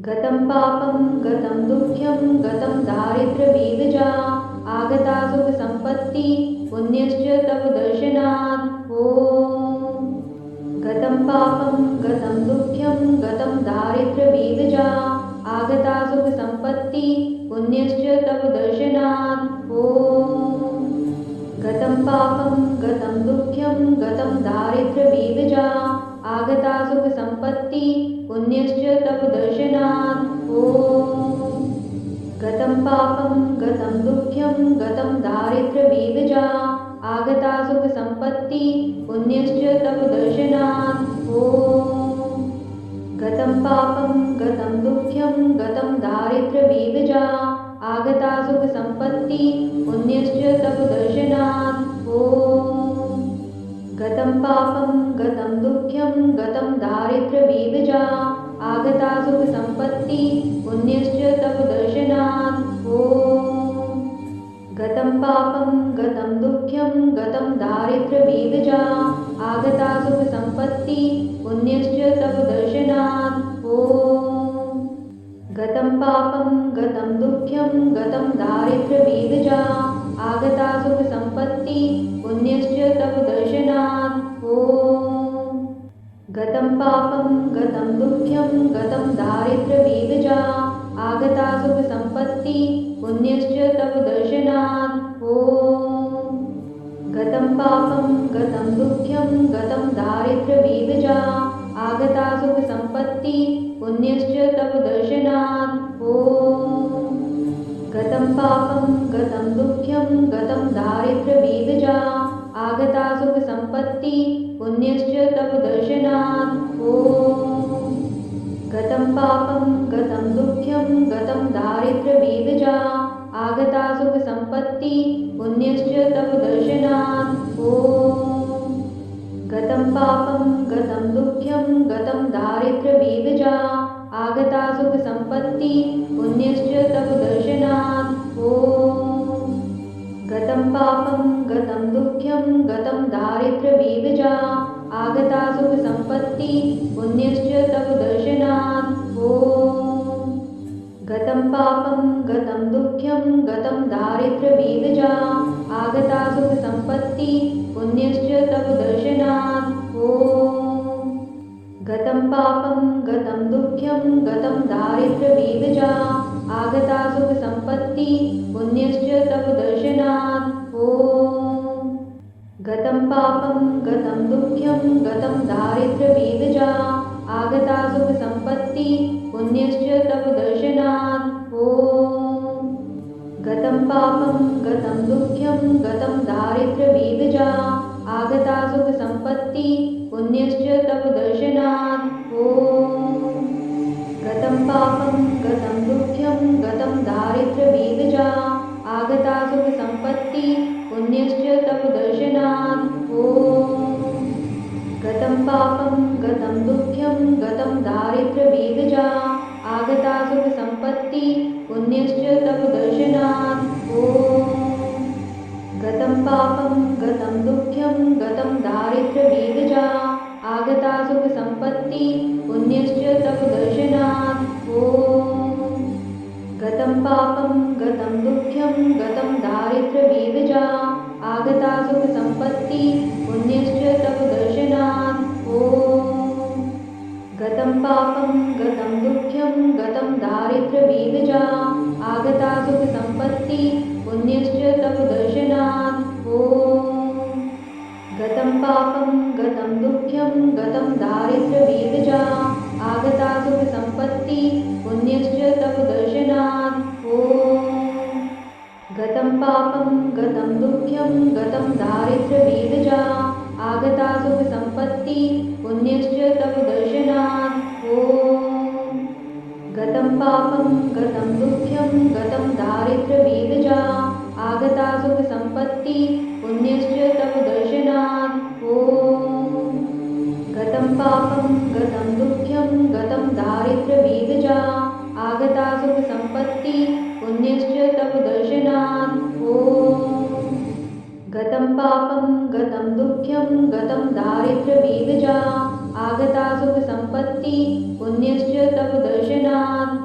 गतं पापं गतं दुःख्यं गतं दारिद्र्यबीजजा आगता सुखसम्पत्ति पुण्यश्च तव दर्शनात् ॐ गतं पापं गतं दुःख्यं गतं दारिद्र्यबीजजा आगता सुखसम्पत्ति पुण्यश्च तव दर्शनात् ॐ गतं पापं गतं दुःख्यं गतं दारिद्र्यबीजजा आगता सुखसम्पत्ति पुण्यश्च तव दर्शनात् ॐ गतं पापं गतं दुःख्यं गतं दारिद्र्यबीजजा आगता सुखसम्पत्ति पुण्यश्च तव दर्शनात् ॐ गतं पापं गतं दुःख्यं गतं दारिद्र्यबीजजा आगता सुखसम्पत्ति पुण्यश्च तव दर्शनात् ॐ गतं पापं गतं दुःख्यं गतं दारिद्र्यबीजजा आगता सुखसम्पत्ति पुण्यश्च तव दर्शनात् ॐ गतं पापं गतं दुःख्यं गतं दारिद्र्यबीजजा आगता सुखसम्पत्ति पुण्यश्च तव दर्शनात् ॐ गतं पापं गतं दुःख्यं गतं दारिद्र्यबीजजा आगता सुखसम्पत्ति पुण्यश्च तव दर्शनात् ॐ गतं पापं गतं दुःख्यं गतं दारिद्र्यबीजजा आगता सुखसम्पत्ति पुण्यश्च तव दर्शनात् ॐ गतं पापं गतं दुःख्यं गतं दारिद्र्यबीजजा आगता सुखसम्पत्ति पुण्यश्च तव दर्शनात् ॐ गतं पापं गतं दुःख्यं गतं दारिद्र्यबीजजा आगता सुखसम्पत्ति पुण्यश्च तव दर्शनात् ॐ गतं पापं गतं दुःख्यं गतं दारिद्र्यबीजजा आगता सुखसम्पत्ति पुण्यश्च तव दर्शनात् ॐ गतं पापं गतं दुःख्यं गतं दारिद्र्यबीजजा आगता सुखसम्पत्ति पुण्यश्च तव दर्शनात् ॐ गतं पापं गतं दुःख्यं गतं दारिद्र्यबीजजा आगता सुखसम्पत्ति पुण्यश्च तव दर्शनात् ॐ गतं पापं गतं दुःख्यं गतं दारिद्र्यबीजजा आगता सुखसम्पत्ति पुण्यश्च तव दर्शनात् ॐ गतं पापं गतं दुःख्यं गतं दारिद्र्यबीजजा आगता सुखसम्पत्ति पुण्यश्च तव दर्शनात् ॐ गतं पापं गतं दुःख्यं गतं दारिद्र्यबीजजा आगता सुखसम्पत्ति पुण्यश्च तव दर्शनात् ॐ गतं पापं गतं दुःख्यं गतं दारिद्र्यबीजजा आगता सुखसम्पत्ति पुण्यश्च तव दर्शनात् ॐ गतं पापं गतं दुःख्यं गतं दारिद्र्यबीजजा आगता सुखसम्पत्ति पुण्यश्च तव दर्शनात् ॐ गतं पापं गतं दुःख्यं गतं दारिद्र्यबीजजा आगता सुखसम्पत्ति पुण्यश्च तव दर्शनात् ॐ गतं पापं गतं दुःख्यं गतं दारिद्र्यबीजजा आगता सुखसम्पत्ति पुण्यश्च तव दर्शनात् ॐ गतं पापं गतं दुःख्यं गतं दारिद्र्यबीजजा आगता सुखसम्पत्ति पुण्यश्च तव दर्शनात् ॐ गतं पापं गतं दुःख्यं गतं दारिद्र्यबीजजा आगता सुखसम्पत्ति पुण्यश्च तव दर्शनात् ॐ गतं पापं गतं दुःख्यं गतं दारिद्र्यबीजजा आगता सुखसम्पत्ति पुण्यश्च तव दर्शनात् ॐ गतं पापं गतं दुःख्यं गतं दारिद्र्यबीजजा आगता सुखसम्पत्ति पुण्यश्च तव दर्शनात् ॐ गतं पापं गतं दुःख्यं गतं दारिद्र्यबीजजा आगता सुखसम्पत्ति पुण्यश्च तव दर्शनात् ॐ गतं पापं गतं दुःख्यं गतं दारिद्र्यबीजजा आगता सुखसम्पत्ति पुण्यश्च तव दर्शनात् ॐ गतं पापं गतं दुःख्यं गतं दारिद्र्यबीजजा आगता सुखसम्पत्ति पुण्यश्च तव दर्शनात्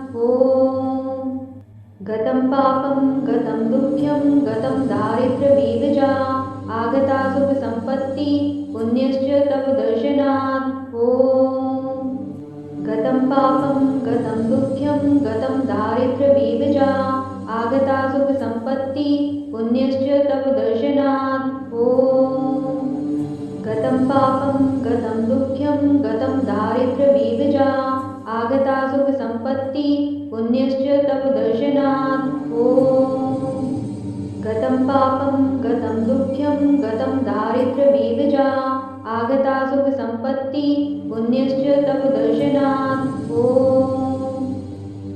सम्पत्ति पुण्यश्च तव दर्शनात् ॐ गतं पापं गतं दुःख्यं गतं दारिद्र्यबीभजा आगता सुखसम्पत्ति पुण्यश्च तव दर्शनात् ॐ गतं पापं गतं दुःख्यं गतं दारिद्र्यबीभजा आगता सुखसम्पत्ति पुण्यश्च तव दर्शनात् ॐ गतं पापं गतं दुःख्यं गतं दारिद्र्यबीभजा आगता सुखसम्पत्ति पुण्यश्च तव दर्शनात् ॐ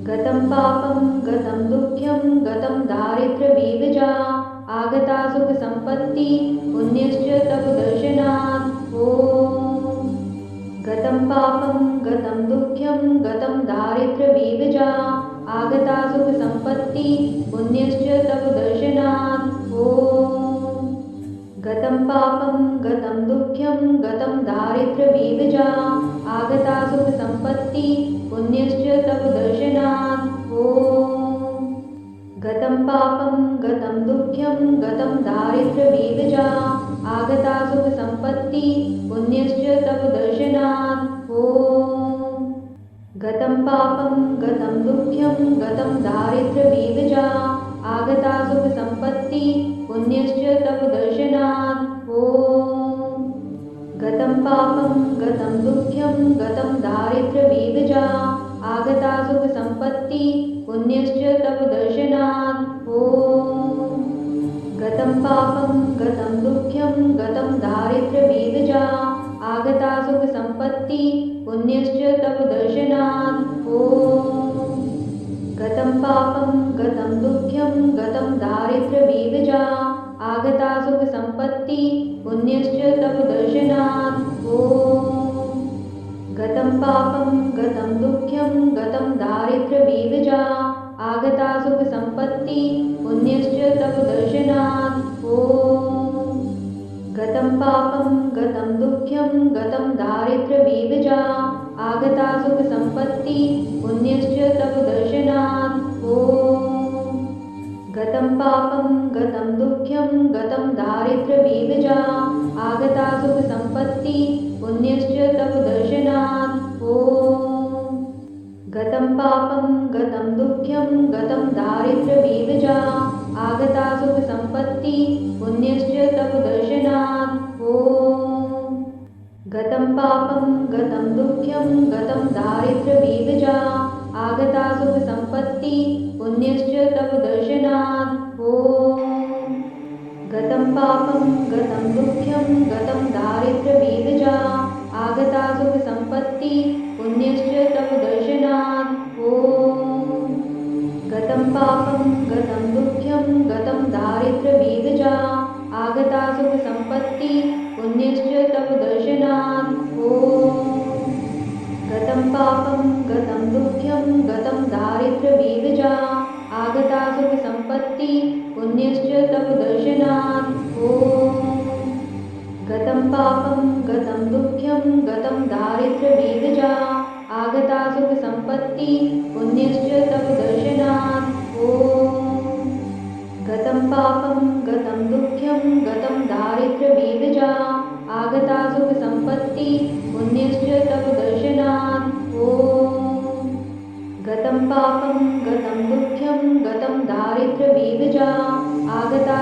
गतं पापं गतं दुःख्यं गतं दारिद्र्यबीभजा आगता सुखसम्पत्ति पुण्यश्च तव दर्शनात् ॐ गतं पापं गतं दुःख्यं गतं दारिद्र्यबीभजा आगता सुखसम्पत्ति पुण्यश्च तव दर्शनात् ॐ गतं पापं गतं दुःख्यं गतं दारिद्र्यबीभजा आगता सुखसम्पत्ति पुण्यश्च तव दर्शनात् ॐ गतं पापं गतं दुःख्यं गतं दारिद्र्यबीभजा आगता सुखसम्पत्ति पुण्यश्च तव दर्शनात् ॐ गतं पापं गतं दुःख्यं गतं दारिद्र्यबीभजा आगता सुखसम्पत्ति पुण्यश्च तव दर्शनात् ॐ गतं पापं गतं दुःख्यं गतं दारिद्र्यबीभजा आगता सुखसम्पत्ति पुण्यश्च तव दर्शनात् ॐ गतं पापं गतं दुःख्यं गतं दारिद्र्यबीभजा आगता सुखसम्पत्ति पुण्यश्च तव दर्शनात् ॐ गतं पापं गतं दुःख्यं गतं दारिद्र्यबीभजा आगता सुखसम्पत्ति पुण्यश्च तव दर्शनात् ॐ गतं पापं गतं दुःख्यं गतं दारिद्र्यबीभजा आगता सुखसम्पत्ति पुण्यश्च तव दर्शनात् ॐ गतं पापं गतं दुःख्यं गतं दारिद्र्यबीभजा आगता सुखसम्पत्ति पुण्यश्च तव दर्शनात् ॐ गतं पापं गतं दुःख्यं गतं दारिद्र्यबीभजा आगता सुखसम्पत्ति पुण्यश्च तव दर्शनात् ॐ गतं पापं गतं दुःख्यं गतं दारिद्र्यबीभजा आगता सुखसम्पत्ति पुण्यश्च तव दर्शनात् ॐ गतं पापं गतं दुःख्यं गतं दारिद्र्यबीभजा आगता सुखसम्पत्ति पुण्यश्च तव दर्शनात् ॐ गतं पापं गतं दुःख्यं गतं दारिद्र्यबीभजा आगता सुखसम्पत्ति पुण्यश्च तव दर्शनात् ॐ गतं पापं गतं दुःख्यं गतं दारिद्र्यबीभजा आगता सुखसम्पत्ति पुण्यश्च तव दर्शनात् ॐ गतं पापं गतं दुःख्यं गतं दारिद्र्यबीभजा आगता सुखसम्पत्ति पुण्यश्च तव दर्शनात् ॐ गतं पापं गतं दुःख्यं गतं दारिद्र्यबीभजा आगता सुखसम्पत्ति पुण्यश्च तव दर्शनात् ॐ गतं पापं गतं दुःख्यं गतं दारिद्र्यबीभजा आगता सुखसम्पत्ति पुण्यश्च तव दर्शनात् ॐ गतं पापं गतं दुःख्यं गतं दारिद्र्यबीभजा आगता